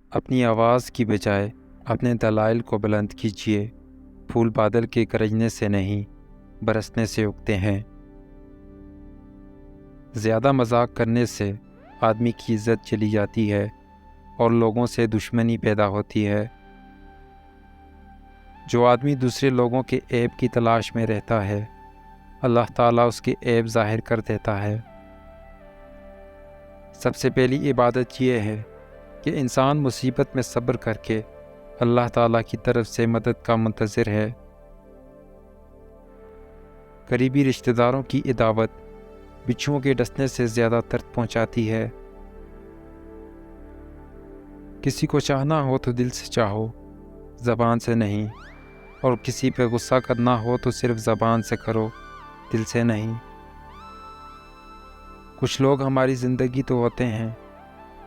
اپنی آواز کی بجائے اپنے دلائل کو بلند کیجیے۔ پھول بادل کے گرجنے سے نہیں، برسنے سے اگتے ہیں۔ زیادہ مذاق کرنے سے آدمی کی عزت چلی جاتی ہے اور لوگوں سے دشمنی پیدا ہوتی ہے۔ جو آدمی دوسرے لوگوں کے عیب کی تلاش میں رہتا ہے، اللہ تعالیٰ اس کے عیب ظاہر کر دیتا ہے۔ سب سے پہلی عبادت یہ ہے کہ انسان مصیبت میں صبر کر کے اللہ تعالیٰ کی طرف سے مدد کا منتظر ہے۔ قریبی رشتہ داروں کی عداوت بچھوؤں کے ڈسنے سے زیادہ درد پہنچاتی ہے۔ کسی کو چاہنا ہو تو دل سے چاہو، زبان سے نہیں، اور کسی پہ غصہ کرنا ہو تو صرف زبان سے کرو، دل سے نہیں۔ کچھ لوگ ہماری زندگی تو ہوتے ہیں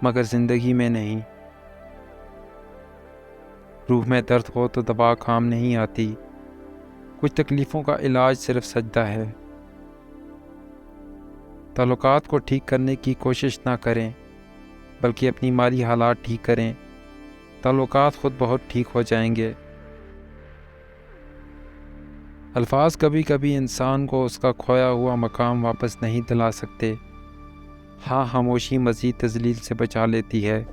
مگر زندگی میں نہیں۔ روح میں درد ہو تو دوا کام نہیں آتی۔ کچھ تکلیفوں کا علاج صرف سجدہ ہے۔ تعلقات کو ٹھیک کرنے کی کوشش نہ کریں بلکہ اپنی مالی حالات ٹھیک کریں، تعلقات خود بہت ٹھیک ہو جائیں گے۔ الفاظ کبھی کبھی انسان کو اس کا کھویا ہوا مقام واپس نہیں دلا سکتے۔ ہاں، خاموشی مزید تذلیل سے بچا لیتی ہے۔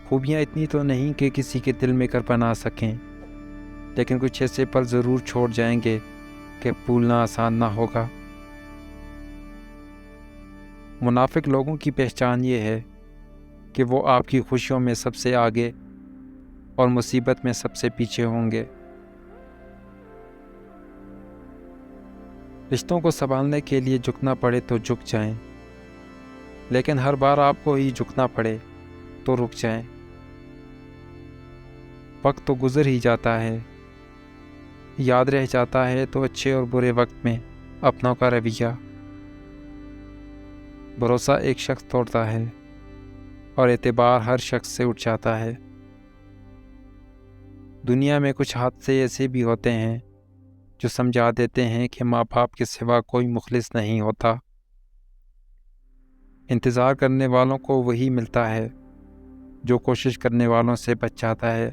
خوبیاں اتنی تو نہیں کہ کسی کے دل میں کر بنا سکیں، لیکن کچھ ایسے پل ضرور چھوڑ جائیں گے کہ بھولنا آسان نہ ہوگا۔ منافق لوگوں کی پہچان یہ ہے کہ وہ آپ کی خوشیوں میں سب سے آگے اور مصیبت میں سب سے پیچھے ہوں گے۔ رشتوں کو سنبھالنے کے لیے جھکنا پڑے تو جھک جائیں، لیکن ہر بار آپ کو ہی جھکنا پڑے تو رک جائیں۔ وقت تو گزر ہی جاتا ہے، یاد رہ جاتا ہے تو اچھے اور برے وقت میں اپنوں کا رویہ۔ بھروسہ ایک شخص توڑتا ہے اور اعتبار ہر شخص سے اٹھ جاتا ہے۔ دنیا میں کچھ حادثے ایسے بھی ہوتے ہیں جو سمجھا دیتے ہیں کہ ماں باپ کے سوا کوئی مخلص نہیں ہوتا۔ انتظار کرنے والوں کو وہی ملتا ہے جو کوشش کرنے والوں سے بچ جاتا ہے۔